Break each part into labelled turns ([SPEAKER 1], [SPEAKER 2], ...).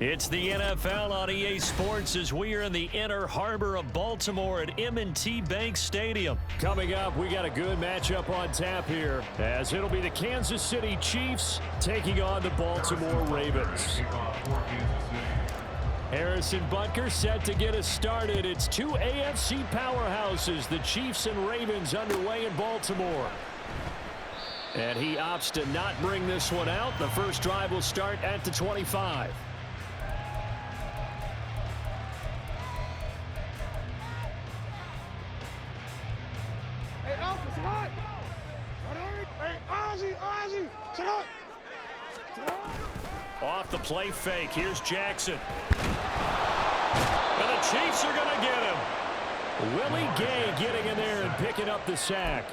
[SPEAKER 1] It's the NFL on EA Sports as we are in the inner harbor of Baltimore at M&T Bank Stadium. Coming up, we got a good matchup on tap here as it'll be the Kansas City Chiefs taking on the Baltimore Ravens. Harrison Butker set to get us started. It's two AFC powerhouses, the Chiefs and Ravens, underway in Baltimore. And he opts to not bring this one out. The first drive will start at the 25. Off the play fake, here's Jackson. And the Chiefs are going to get him. Willie Gay getting in there and picking up the sack.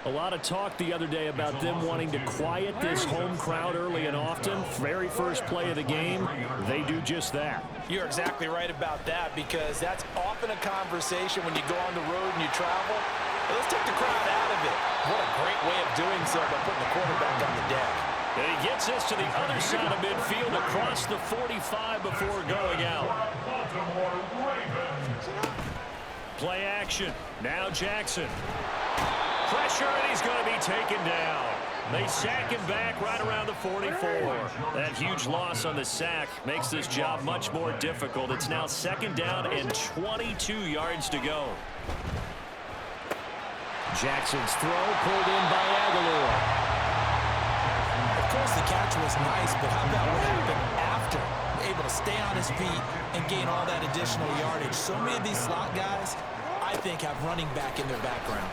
[SPEAKER 1] A lot of talk the other day about them wanting to quiet this home crowd early and often. Very first play of the game, they do just that.
[SPEAKER 2] You're exactly right about that, because that's often a conversation when you go on the road and you travel. Let's take the crowd out of it. What a great way of doing so by putting the quarterback on the deck.
[SPEAKER 1] And he gets us to the other side of midfield across the 45 before going out. Play action. Now Jackson. Pressure, and he's going to be taken down. They sack him back right around the 44. That huge loss on the sack makes this job much more difficult. It's now second down and 22 yards to go. Jackson's throw pulled in by Aguilar.
[SPEAKER 2] Of course, the catch was nice, but how about what happened after? Able to stay on his feet and gain all that additional yardage. So many of these slot guys, I think, have running back in their background.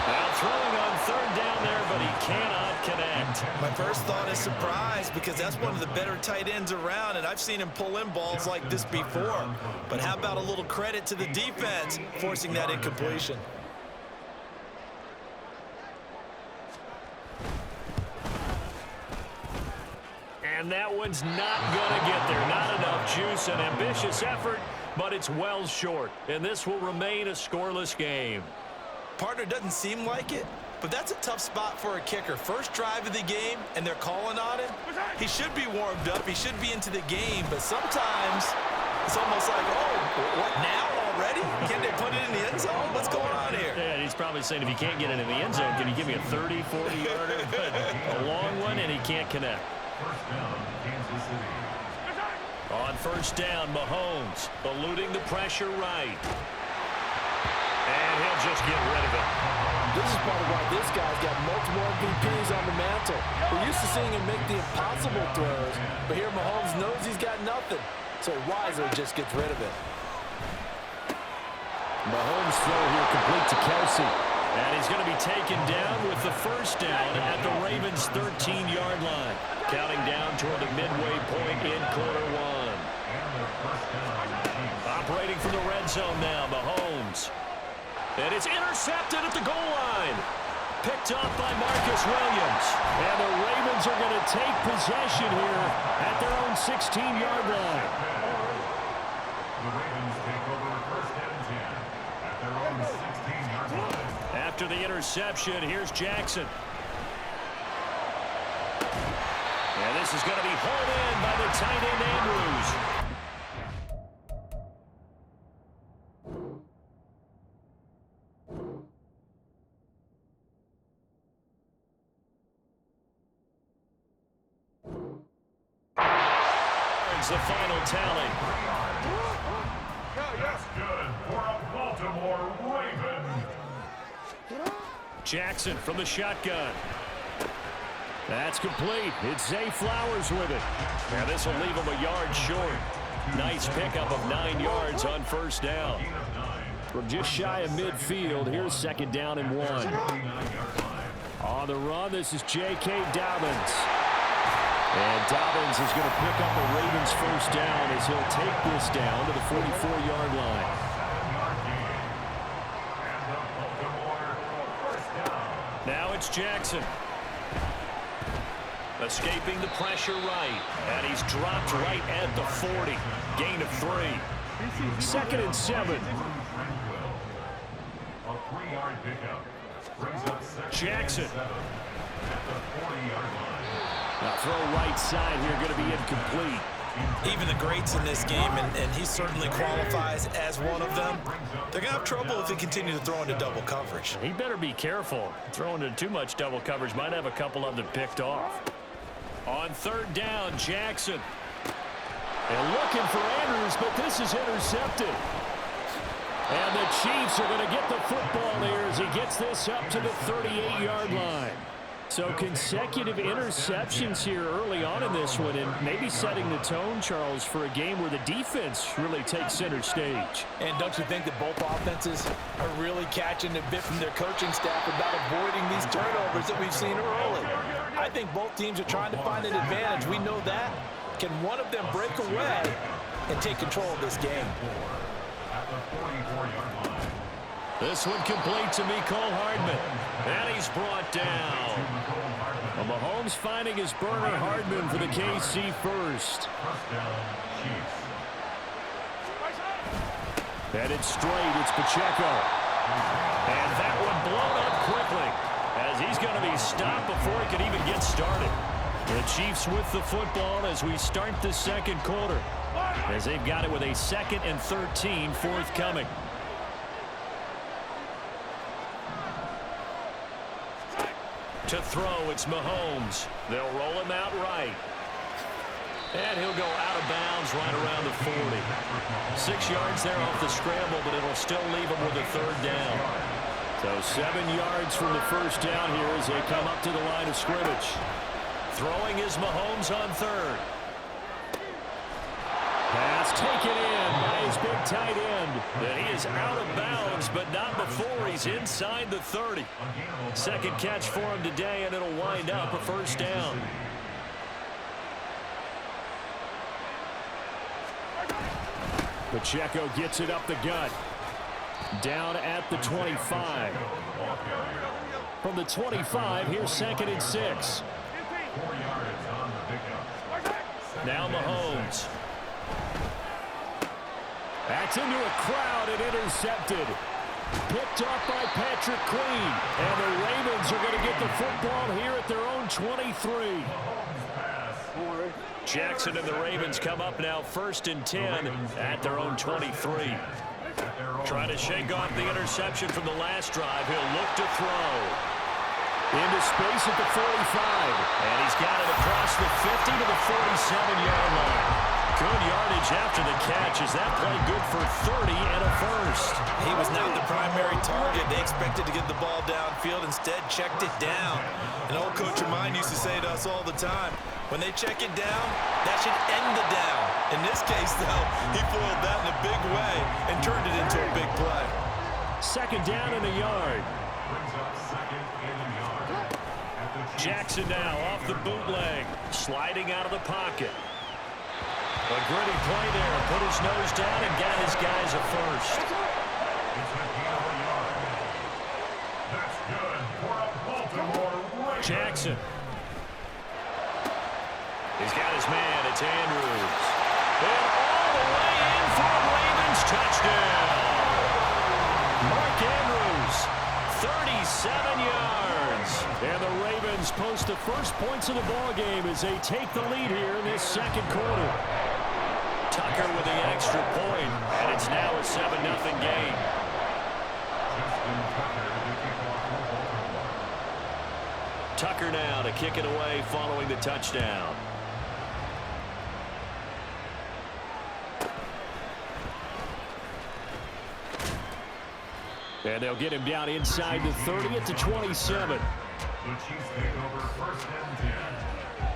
[SPEAKER 1] Now throwing on third down there, but he cannot connect.
[SPEAKER 3] My first thought is surprise, because that's one of the better tight ends around, and I've seen him pull in balls like this before. But how about a little credit to the defense forcing that incompletion?
[SPEAKER 1] And that one's not going to get there. Not enough juice. An ambitious effort, but it's well short. And this will remain a scoreless game.
[SPEAKER 3] Partner, doesn't seem like it, but that's a tough spot for a kicker. First drive of the game, and they're calling on him. He should be warmed up. He should be into the game, but sometimes it's almost like, oh, what now already? Can they put it in the end zone? What's going on here?
[SPEAKER 1] Yeah, he's probably saying, if he can't get it in the end zone, can you give me a 30, 40-yarder? A long one, and he can't connect. On first down, Mahomes eluding the pressure right. And he'll just get rid of it.
[SPEAKER 4] This is part of why this guy's got multiple MVPs on the mantle. We're used to seeing him make the impossible throws, but here Mahomes knows he's got nothing, so wisely just gets rid of it.
[SPEAKER 1] Mahomes' throw here complete to Kelsey. And he's going to be taken down with the first down at the Ravens' 13-yard line. Counting down toward the midway point in quarter one. Operating from the red zone now, Mahomes. And it's intercepted at the goal line. Picked up by Marcus Williams. And the Ravens are going to take possession here at their own 16-yard line.
[SPEAKER 5] The Ravens take over first and 10 at their own 16-yard line.
[SPEAKER 1] After the interception, here's Jackson. And this is going to be hauled in by the tight end Andrews. The final tally.
[SPEAKER 5] That's good for a Baltimore Raven.
[SPEAKER 1] Jackson from the shotgun. That's complete. It's Zay Flowers with it. Now this will leave him a yard short. Nice pickup of 9 yards on first down. From just shy of midfield, here's second down and 1. On the run, this is J.K. Dobbins. And Dobbins is going to pick up a Ravens first down as he'll take this down to the 44-yard line. Now it's Jackson. Escaping the pressure right. And he's dropped right at the 40. Gain of 3. Second and 7. Jackson. Now throw right side here, going to be incomplete.
[SPEAKER 3] Even the greats in this game, and he certainly qualifies as one of them, they're going to have trouble if they continue to throw into double coverage.
[SPEAKER 1] He better be careful. Throwing into too much double coverage might have a couple of them picked off. On third down, Jackson. And looking for Andrews, but this is intercepted. And the Chiefs are going to get the football there as he gets this up to the 38-yard line. So consecutive interceptions here early on in this one, and maybe setting the tone, Charles, for a game where the defense really takes center stage.
[SPEAKER 4] And don't you think that both offenses are really catching a bit from their coaching staff about avoiding these turnovers that we've seen early? I think both teams are trying to find an advantage. We know that. Can one of them break away and take control of this game?
[SPEAKER 1] This one complete to Mecole Hardman. And he's brought down. Well, Mahomes finding his burner Hardman for the KC first. Headed straight, it's Pacheco. And that one blown up quickly as he's going to be stopped before he can even get started. The Chiefs with the football as we start the second quarter, as they've got it with a 2nd and 13 forthcoming. To throw, it's Mahomes. They'll roll him out right. And he'll go out of bounds right around the 40. 6 yards there off the scramble, but it'll still leave him with a third down. So 7 yards from the first down here as they come up to the line of scrimmage. Throwing is Mahomes on third. Pass taken in by his big tight end. And he is out of bounds, but not before he's inside the 30. Second catch for him today, and it'll wind up a first down. Pacheco gets it up the gut. Down at the 25. From the 25, here's 2nd and 6. Now Mahomes. That's into a crowd and intercepted. Picked off by Patrick Queen. And the Ravens are going to get the football here at their own 23. Jackson and the Ravens come up now 1st and 10 at their own 23. Trying to shake off the interception from the last drive. He'll look to throw. Into space at the 45. And he's got it across the 50 to the 47-yard line. Good yardage after the catch. Is that play good for 30 and a first?
[SPEAKER 3] He was not the primary target. They expected to get the ball downfield. Instead, checked it down. An old coach of mine used to say to us all the time, when they check it down, that should end the down. In this case, though, he foiled that in a big way and turned it into a big play.
[SPEAKER 1] 2nd down and a yard. Jackson now off the bootleg, sliding out of the pocket. A gritty play there, put his nose down and got his guys a first. Jackson. He's got his man, it's Andrews. And all the way in for a Ravens touchdown. Mark Andrews, 37 yards. And the Ravens post the first points of the ballgame as they take the lead here in this second quarter. Tucker with the extra point, and it's now a 7-0 game. Tucker now to kick it away following the touchdown. And they'll get him down inside the 30 at the 27.
[SPEAKER 5] The Chiefs take over 1st and 10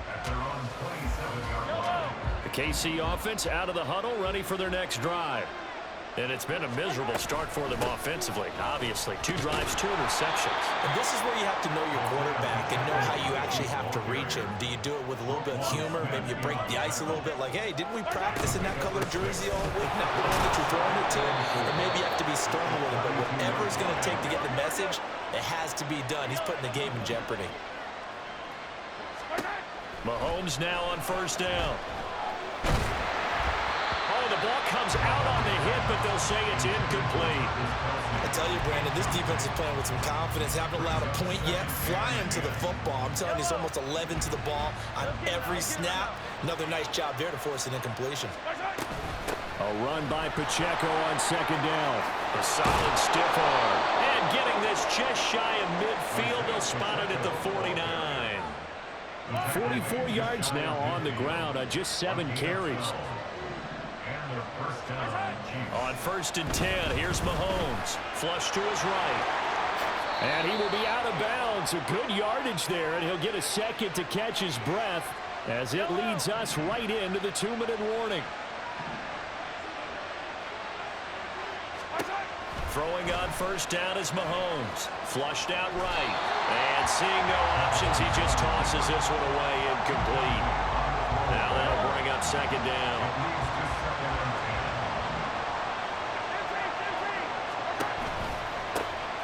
[SPEAKER 5] at their own 27-yard line.
[SPEAKER 1] The KC offense out of the huddle, ready for their next drive. And it's been a miserable start for them offensively. Obviously, 2 drives, 2 interceptions.
[SPEAKER 2] And this is where you have to know your quarterback and know how you actually have to reach him. Do you do it with a little bit of humor? Maybe you break the ice a little bit like, hey, didn't we practice in that color jersey all week? Not the one that you're throwing it to. Or maybe you have to be stern with him. But whatever it's going to take to get the message, it has to be done. He's putting the game in jeopardy.
[SPEAKER 1] Mahomes now on 1st down. Oh, the the ball comes out on the hit, but they'll say it's incomplete.
[SPEAKER 2] I tell you, Brandon, this defense is playing with some confidence. Haven't allowed a point yet. Flying to the football. I'm telling you, it's almost 11 to the ball on every snap. Another nice job there to force an incompletion.
[SPEAKER 1] A run by Pacheco on second down. A solid stiff arm. And getting this just shy of midfield. They'll spot it at the 49. 44 yards now on the ground on just 7 carries. On 1st and 10, here's Mahomes. Flush to his right. And he will be out of bounds. A good yardage there, and he'll get a second to catch his breath as it leads us right into the 2-minute warning. Throwing on 1st down is Mahomes. Flushed out right. And seeing no options, he just tosses this one away, incomplete. Now that'll bring up 2nd down.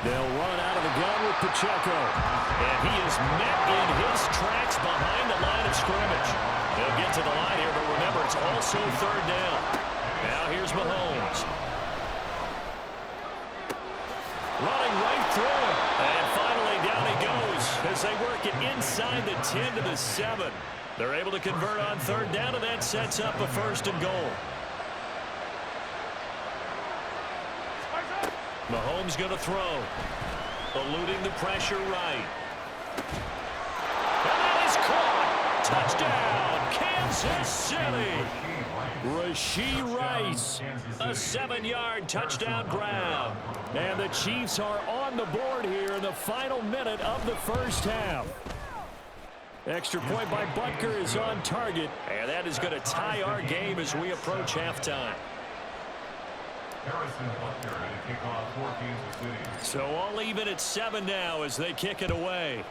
[SPEAKER 1] They'll run out of the gun with Pacheco. And he is met in his tracks behind the line of scrimmage. They'll get to the line here, but remember, it's also 3rd down. Now here's Mahomes. Running right through him. And finally down he goes as they work it inside the 10 to the 7. They're able to convert on 3rd down, and that sets up a 1st and goal. Mahomes going to throw. Eluding the pressure right. And that is caught. Touchdown, Kansas City. Rashee Rice, a 7-yard touchdown grab. And the Chiefs are on the board here in the final minute of the 1st half. Extra point by Butker is on target. And that is going to tie our game as we approach halftime. So all even at 7 now as they kick it away.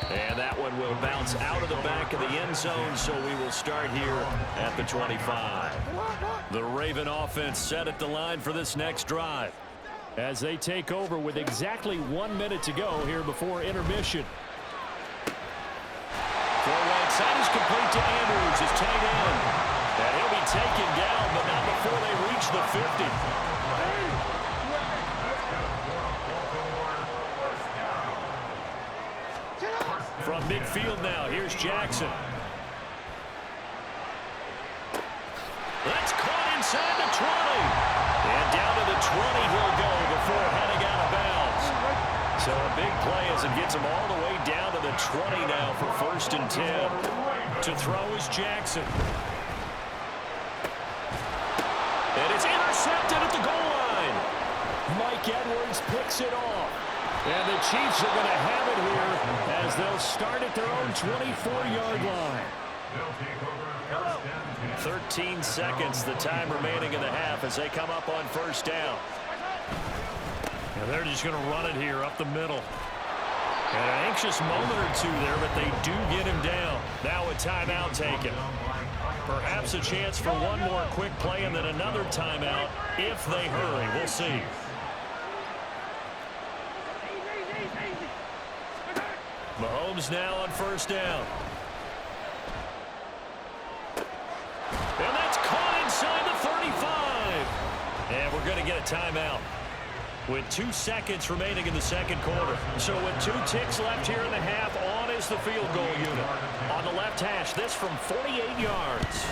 [SPEAKER 1] And that one will bounce out of the back of the end zone, so we will start here at the 25. The Raven offense set at the line for this next drive as they take over with exactly 1 minute to go here before intermission. Throw right side is complete to Andrews, his tight end. And he'll be taken down, but not before they reach the 50. From midfield now, here's Jackson. That's caught inside the 20. And down to the 20 he'll go before heading out of bounds. So a big play as it gets him all the way down to the 20 now for 1st and 10. To throw is Jackson. And it's intercepted at the goal line. Mike Edwards picks it off. And the Chiefs are going to have it here as they'll start at their own 24-yard line. 13 seconds, the time remaining in the half as they come up on 1st down. And they're just going to run it here up the middle. And an anxious moment or two there, but they do get him down. Now a timeout taken. Perhaps a chance for one more quick play and then another timeout if they hurry. We'll see. Mahomes now on 1st down. And that's caught inside the 35. And we're going to get a timeout with 2 seconds remaining in the 2nd quarter. So with 2 ticks left here in the half, on is the field goal unit. On the left hash, this from 48 yards.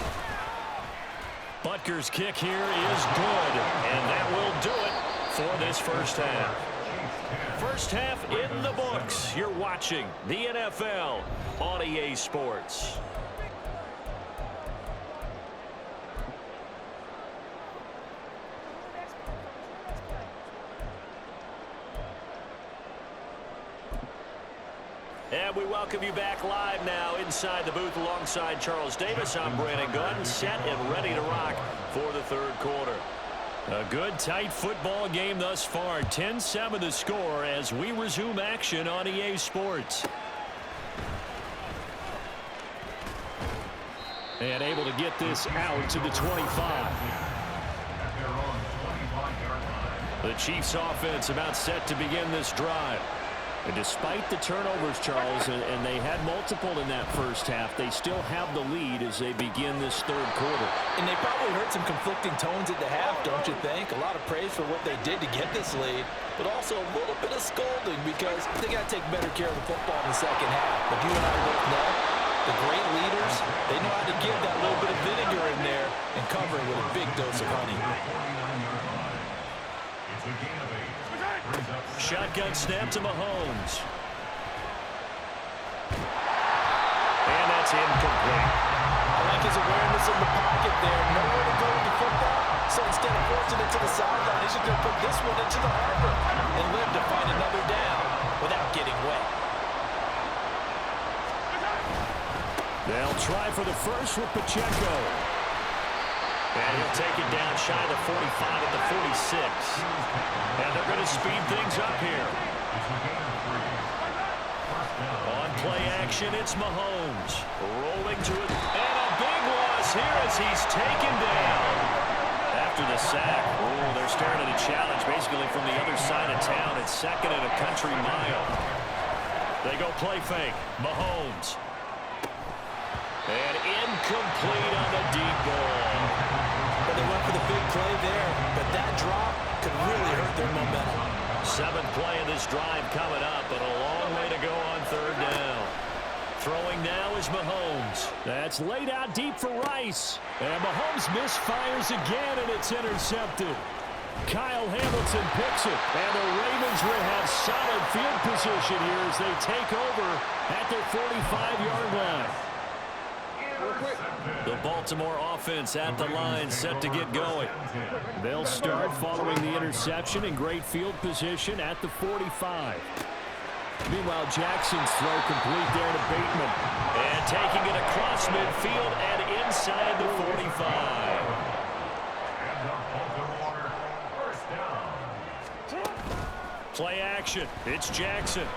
[SPEAKER 1] Butker's kick here is good, and that will do it for this 1st half. 1st half in the books. You're watching the NFL on EA Sports. And we welcome you back live now inside the booth alongside Charles Davis. I'm Brandon Gunn, set and ready to rock for the 3rd quarter. A good, tight football game thus far. 10-7 the score as we resume action on EA Sports. And able to get this out to the 25. The Chiefs offense about set to begin this drive. And despite the turnovers, Charles, and they had multiple in that first half, they still have the lead as they begin this third quarter.
[SPEAKER 4] And they probably heard some conflicting tones at the half, don't you think? A lot of praise for what they did to get this lead, but also a little bit of scolding because they got to take better care of the football in the second half. But you and I both know the great leaders, they know how to give that little bit of vinegar in there and cover it with a big dose of honey.
[SPEAKER 5] It's a gain of 8.
[SPEAKER 1] Shotgun snap to Mahomes. And that's incomplete.
[SPEAKER 4] I like his awareness in the pocket there. Nowhere to go with the football. So instead of forcing it to the sideline, he's just going to put this one into the harbor and live to find another down without getting wet.
[SPEAKER 1] They'll try for the first with Pacheco. And he'll take it down shy of the 45 at the 46. And they're going to speed things up here. On play action, it's Mahomes. Rolling to it. And a big loss here as he's taken down. After the sack, they're staring at a challenge basically from the other side of town. It's second and a country mile. They go play fake. Mahomes. And incomplete on the deep ball.
[SPEAKER 4] But they went for the big play there, but that drop could really hurt their momentum.
[SPEAKER 1] 7th play of this drive coming up, but a long way to go on third down. Throwing now is Mahomes. That's laid out deep for Rice. And Mahomes misfires again, and it's intercepted. Kyle Hamilton picks it, and the Ravens will have solid field position here as they take over at their 45-yard line. The Baltimore offense at the line, set to get going. They'll start following the interception in great field position at the 45. Meanwhile, Jackson's throw complete there to Bateman. And taking it across midfield and inside the 45. Play action. It's Jackson.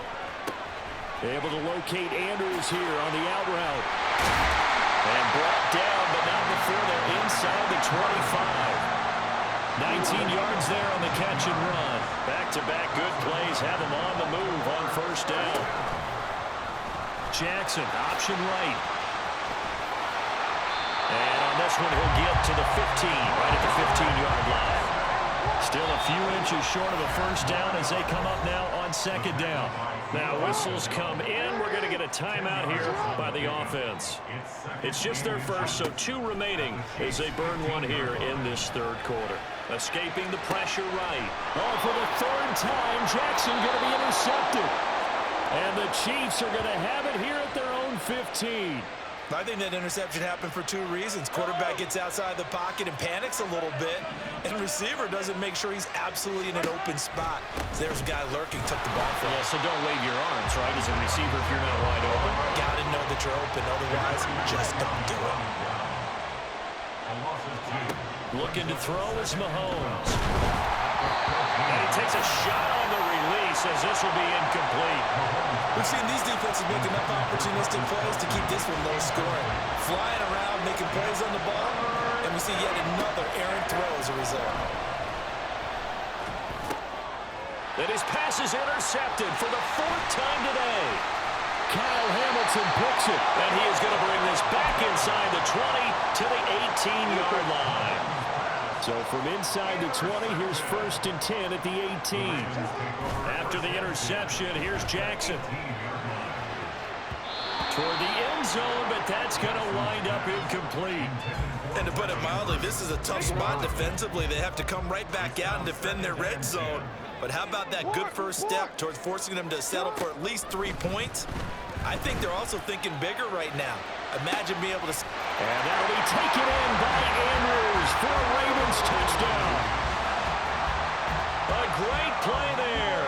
[SPEAKER 1] Able to locate Andrews here on the out route. And brought down, but not before they're inside the 25. 19 yards there on the catch and run. Back-to-back good plays have them on the move on first down. Jackson, option right. And on this one, he'll get to the 15, right at the 15-yard line. Still a few inches short of a first down as they come up now on second down. Now whistles come in. We're going to get a timeout here by the offense. It's just their first, so 2 remaining as they burn one here in this third quarter. Escaping the pressure right. Oh, for the 3rd time, Jackson going to be intercepted. And the Chiefs are going to have it here at their own 15.
[SPEAKER 2] I think that interception happened for 2 reasons. Quarterback gets outside the pocket and panics a little bit, and receiver doesn't make sure he's absolutely in an open spot. So there's a guy lurking, took the ball from him.
[SPEAKER 1] Yeah, so don't wave your arms, right, as a receiver if you're not wide open.
[SPEAKER 2] Got to know that you're open, otherwise just don't do it.
[SPEAKER 1] Looking to throw is Mahomes. And he takes a shot on the release as this will be incomplete.
[SPEAKER 2] We've seen these defenses make enough opportunistic plays to keep this one low scoring. Flying around, making plays on the ball, and we see yet another errant throw as a result.
[SPEAKER 1] And his pass is intercepted for the 4th time today. Kyle Hamilton picks it, and he is going to bring this back inside the 20 to the 18-yard line. So from inside the 20, here's 1st and 10 at the 18. After the interception, here's Jackson. Toward the end zone, but that's going to wind up incomplete.
[SPEAKER 2] And to put it mildly, this is a tough spot defensively. They have to come right back out and defend their red zone. But how about that good first step towards forcing them to settle for at least 3 points? I think they're also thinking bigger right now. Imagine being able to...
[SPEAKER 1] And that'll be taken in by Andrews for a Ravens touchdown. A great play there.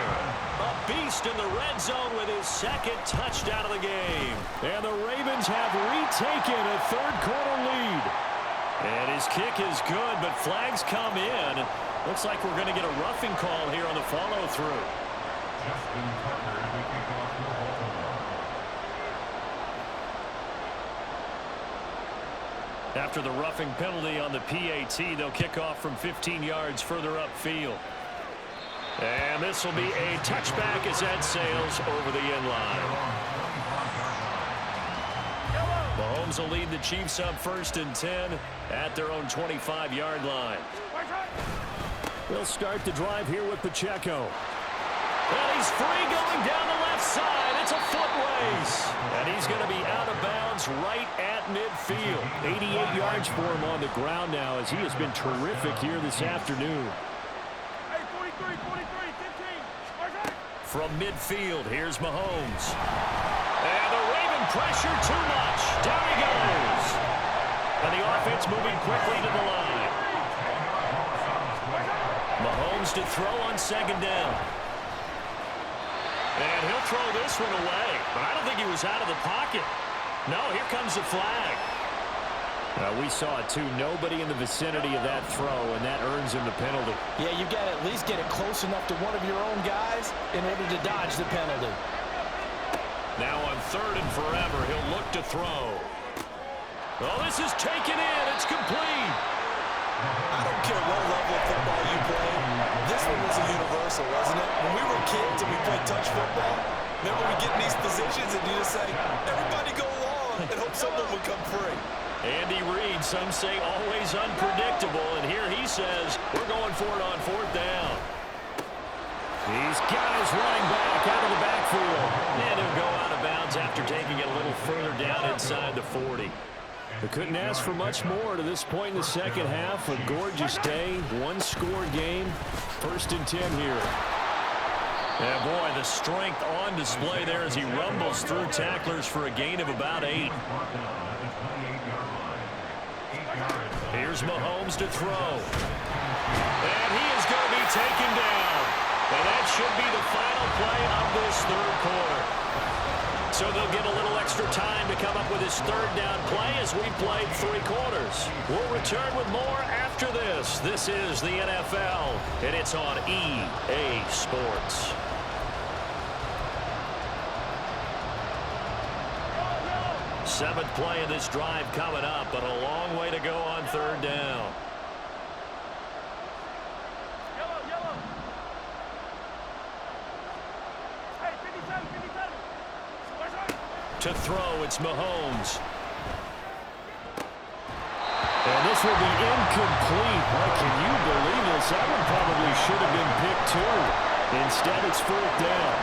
[SPEAKER 1] A beast in the red zone with his 2nd touchdown of the game. And the Ravens have retaken a third quarter lead. And his kick is good, but flags come in. Looks like we're going to get a roughing call here on the follow-through.
[SPEAKER 5] Justin Tucker to kick off for Baltimore.
[SPEAKER 1] After the roughing penalty on the PAT, they'll kick off from 15 yards further upfield. And this will be a touchback as that sails over the end line. Mahomes will lead the Chiefs up 1st and 10 at their own 25-yard line. They'll start the drive here with Pacheco. And he's free going down the left side. It's a foot race. And he's going to be out of bounds right at midfield. 88 yards for him on the ground now as he has been terrific here this afternoon. From midfield, here's Mahomes. And the Raven pressure too much. Down he goes. And the offense moving quickly to the line. Mahomes to throw on 2nd down. And he'll throw this one away. But I don't think he was out of the pocket. No, here comes the flag. We saw it, too. Nobody in the vicinity of that throw, and that earns him the penalty.
[SPEAKER 2] Yeah, you got to at least get it close enough to one of your own guys in order to dodge the penalty.
[SPEAKER 1] Now on 3rd and forever, he'll look to throw. Oh, this is taken in. It's complete.
[SPEAKER 3] I don't care what level of football you play. This one was a universal, wasn't it? When we were kids and we played touch football, remember we get in these positions and you just say, everybody go along and hope someone would come free.
[SPEAKER 1] Andy Reid, some say always unpredictable, and here he says we're going for it on 4th down. He's got his running back out of the backfield. And he'll go out of bounds after taking it a little further down inside the 40. They couldn't ask for much more to this point in the second half. A gorgeous day, one-score game. 1st and 10 here. Yeah, boy, the strength on display there as he rumbles through tacklers for a gain of about 8. Here's Mahomes to throw. And he is going to be taken down. And that should be the final play of this 3rd quarter. So they'll get a little extra time to come up with his 3rd down play as we played 3 quarters. We'll return with more after this. This is the NFL, and it's on EA Sports. Seventh play of this drive coming up, but a long way to go on 3rd down. To throw, it's Mahomes. And this will be incomplete. Boy, can you believe this? That one probably should have been picked too. Instead, it's 4th down.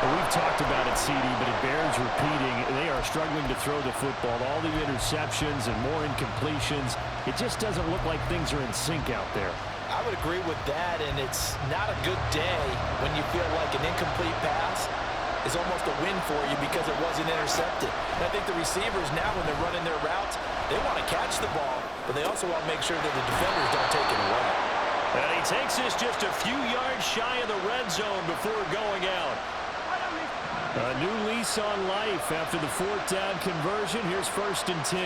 [SPEAKER 1] We've talked about it, CD, but it bears repeating. They are struggling to throw the football. All the interceptions and more incompletions. It just doesn't look like things are in sync out there.
[SPEAKER 2] I would agree with that, and it's not a good day when you feel like an incomplete pass is almost a win for you because it wasn't intercepted. And I think the receivers now, when they're running their routes, they want to catch the ball, but they also want to make sure that the defenders don't take it away.
[SPEAKER 1] And he takes this just a few yards shy of the red zone before going out. A new lease on life after the 4th down conversion. Here's 1st and 10.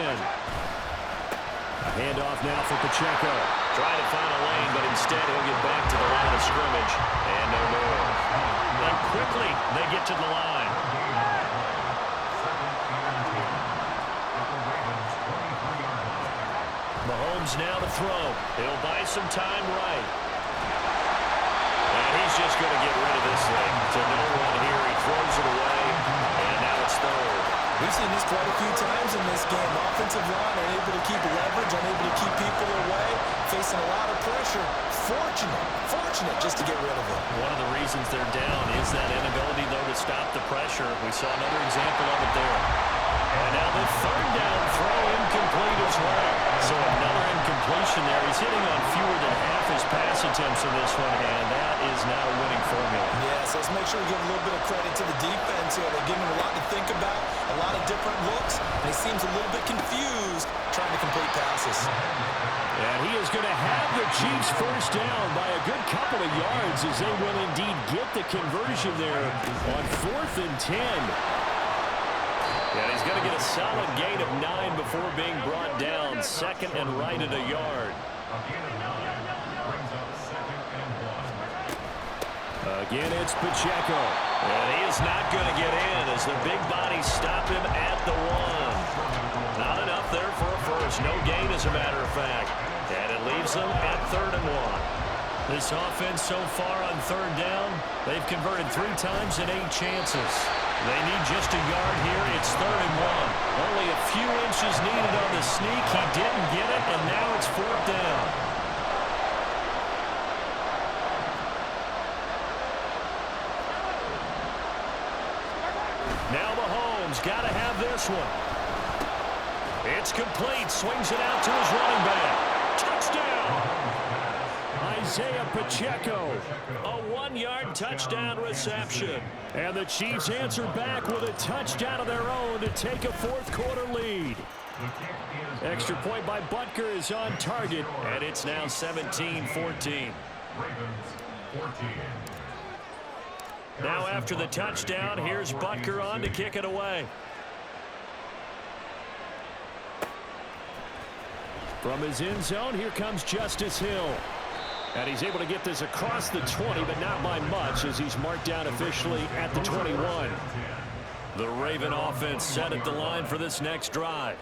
[SPEAKER 1] Handoff now for Pacheco. Trying to find a lane, but instead he'll get back to the line of scrimmage. And no more. And quickly they get to the line. Mahomes now to throw. He'll buy some time right. And he's just going to get rid of this thing. To no one here. He throws it away. And now it's 3rd.
[SPEAKER 2] We've seen this quite a few times in this game. Offensive line unable to keep leverage, unable to keep people away, facing a lot of pressure. Fortunate just to get rid of it.
[SPEAKER 1] One of the reasons they're down is that inability, though, to stop the pressure. We saw another example of it there. And now the 3rd down throw incomplete as well. So another incompletion there. He's hitting on fewer than half his pass attempts in this one, and that is not a winning formula.
[SPEAKER 2] Yeah, so let's make sure we give a little bit of credit to the defense here. They're giving him a lot to think about, a lot of different looks, and he seems a little bit confused trying to complete passes.
[SPEAKER 1] And he is going to have the Chiefs 1st down by a good couple of yards as they will indeed get the conversion there on 4th and 10. And he's going to get a solid gain of 9 before being brought down. 2nd and right at a yard. Again, it's Pacheco. And he is not going to get in as the big bodies stop him at the 1. Not enough there for a first. No gain, as a matter of fact. And it leaves them at 3rd and 1. This offense so far on third down, they've converted 3 times in 8 chances. They need just a yard here. It's 3rd and 1. Only a few inches needed on the sneak. He didn't get it, and now it's 4th down. Now Mahomes got to have this one. It's complete. Swings it out to his running back. Touchdown! Isaiah Pacheco, a 1-yard touchdown reception. And the Chiefs answer back with a touchdown of their own to take a 4th quarter lead. Extra point by Butker is on target, and it's now 17-14.
[SPEAKER 5] Ravens 14.
[SPEAKER 1] Now after the touchdown, here's Butker on to kick it away. From his end zone, here comes Justice Hill. And he's able to get this across the 20, but not by much, as he's marked down officially at the 21. The Raven offense set at the line for this next drive.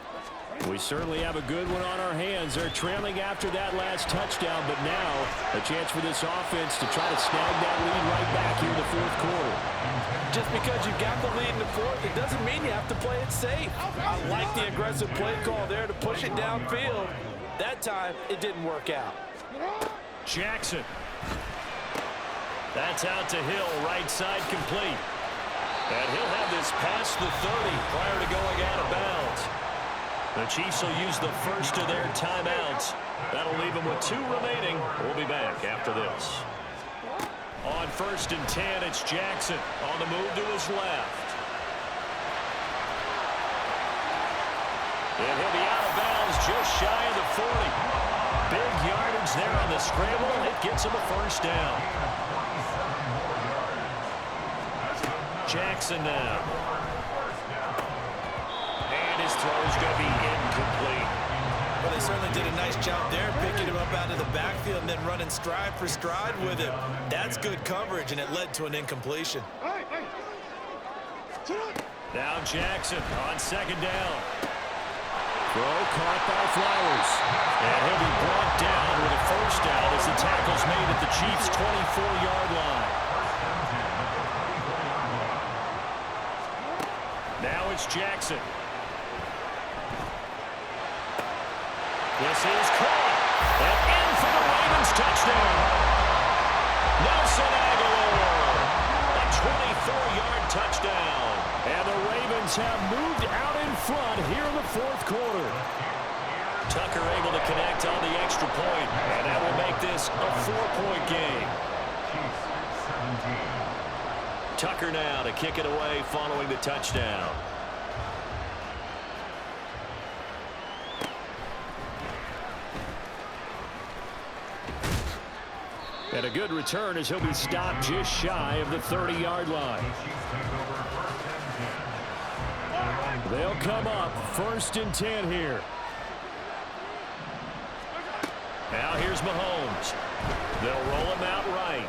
[SPEAKER 1] We certainly have a good one on our hands. They're trailing after that last touchdown, but now a chance for this offense to try to snag that lead right back here in the 4th quarter.
[SPEAKER 4] Just because you've got the lead in the 4th, it doesn't mean you have to play it safe. I like the aggressive play call there to push it downfield. That time, it didn't work out.
[SPEAKER 1] Jackson. That's out to Hill, right side complete. And he'll have this past the 30 prior to going out of bounds. The Chiefs will use the first of their timeouts. That'll leave them with 2 remaining. We'll be back after this. On 1st and 10, it's Jackson on the move to his left. And he'll be out of bounds just shy of the 40. Big yardage there on the scramble. It gets him a 1st down. Jackson now. And his throw's going to be incomplete.
[SPEAKER 3] Well, they certainly did a nice job there, picking him up out of the backfield and then running stride for stride with him. That's good coverage, and it led to an incompletion.
[SPEAKER 1] Now Jackson on 2nd down. Throw caught by Flowers. And he'll be brought down with a 1st down as the tackle's made at the Chiefs' 24-yard line. Now it's Jackson. This is caught. And in for the Ravens touchdown. Nelson Aguilar. A 24-yard touchdown. And the Ravens have moved out in front here in the 4th quarter. Tucker able to connect on the extra point, and that will make this a 4-point game. Tucker now to kick it away following the touchdown. And a good return as he'll be stopped just shy of the 30-yard line. They'll come up 1st and 10 here. Now here's Mahomes. They'll roll him out right.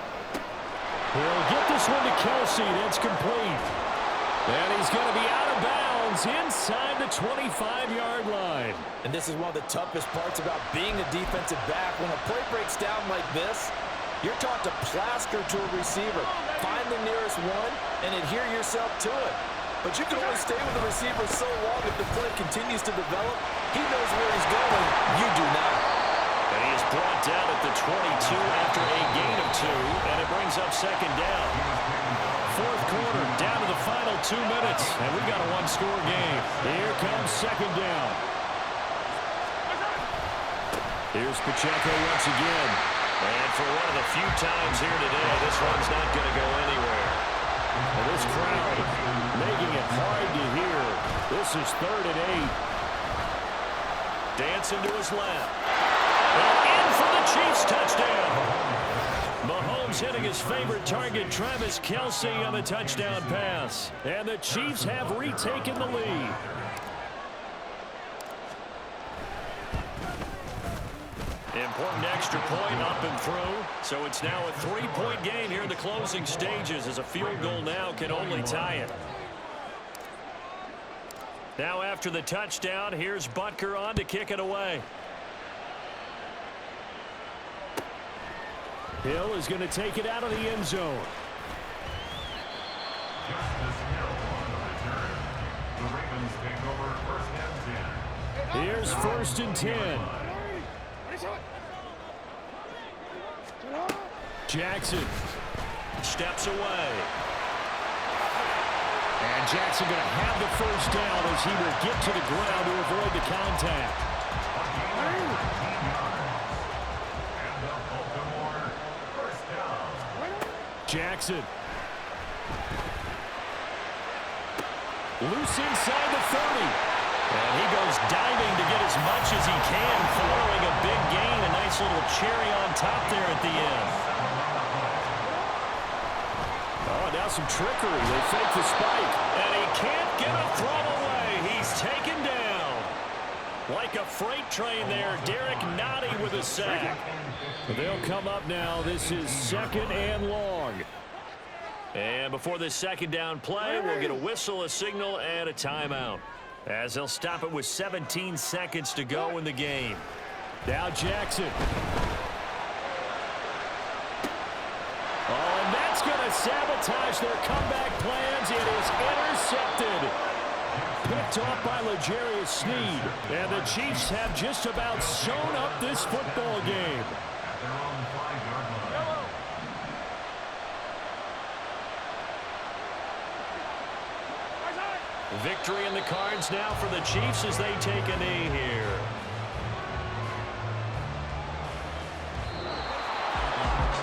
[SPEAKER 1] He'll get this one to Kelsey. That's complete. And he's going to be out of bounds inside the 25-yard line.
[SPEAKER 4] And this is one of the toughest parts about being a defensive back. When a play breaks down like this, you're taught to plaster to a receiver. Find the nearest one and adhere yourself to it. But you can only stay with the receiver so long if the play continues to develop. He knows where he's going. You do not.
[SPEAKER 1] And he is brought down at the 22 after a gain of 2, and it brings up 2nd down. 4th quarter, down to the final 2 minutes, and we got a 1-score game. Here comes 2nd down. Here's Pacheco once again. And for one of the few times here today, this one's not going to go anywhere. And this crowd making it hard to hear. This is 3rd and 8. Dancing to his left. And in for the Chiefs touchdown. Mahomes hitting his favorite target, Travis Kelce, on the touchdown pass. And the Chiefs have retaken the lead. Important extra point up and through. So it's now a 3-point game here in the closing stages, as a field goal now can only tie it. Now after the touchdown, here's Butker on to kick it away. Hill is going to take it out of the end zone.
[SPEAKER 5] Justice Hill on the return. The Ravens take over first and 10.
[SPEAKER 1] Here's first and 10. Jackson steps away. And Jackson going to have the first down as he will get to the ground to avoid the contact.
[SPEAKER 5] And the Baltimore first down.
[SPEAKER 1] Jackson. Loose inside the 30. And he goes diving to get as much as he can, following a big gain. A nice little cherry on top there at the end. Oh, now some trickery. They fake the spike. And he can't get a throw away. He's taken down. Like a freight train there, Derek Nottie with a sack. They'll come up now. This is 2nd and long. And before this second down play, we'll get a whistle, a signal, and a timeout, as they'll stop it with 17 seconds to go in the game. Now Jackson. Oh, and that's going to sabotage their comeback plans. It is intercepted. Picked off by L'Jarius Sneed. And the Chiefs have just about sewn up this football game.
[SPEAKER 5] At their own 5-yard line.
[SPEAKER 1] Victory in the cards now for the Chiefs as they take a knee here.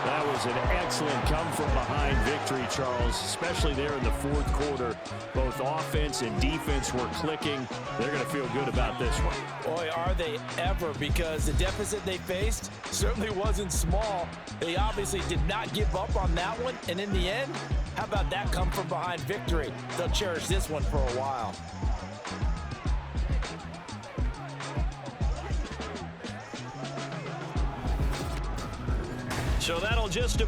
[SPEAKER 1] That was an excellent come-from-behind victory, Charles, especially there in the fourth quarter. Both offense and defense were clicking. They're going to feel good about this one.
[SPEAKER 4] Boy, are they ever, because the deficit they faced certainly wasn't small. They obviously did not give up on that one, and in the end, how about that come-from-behind victory? They'll cherish this one for a while.
[SPEAKER 1] So that'll just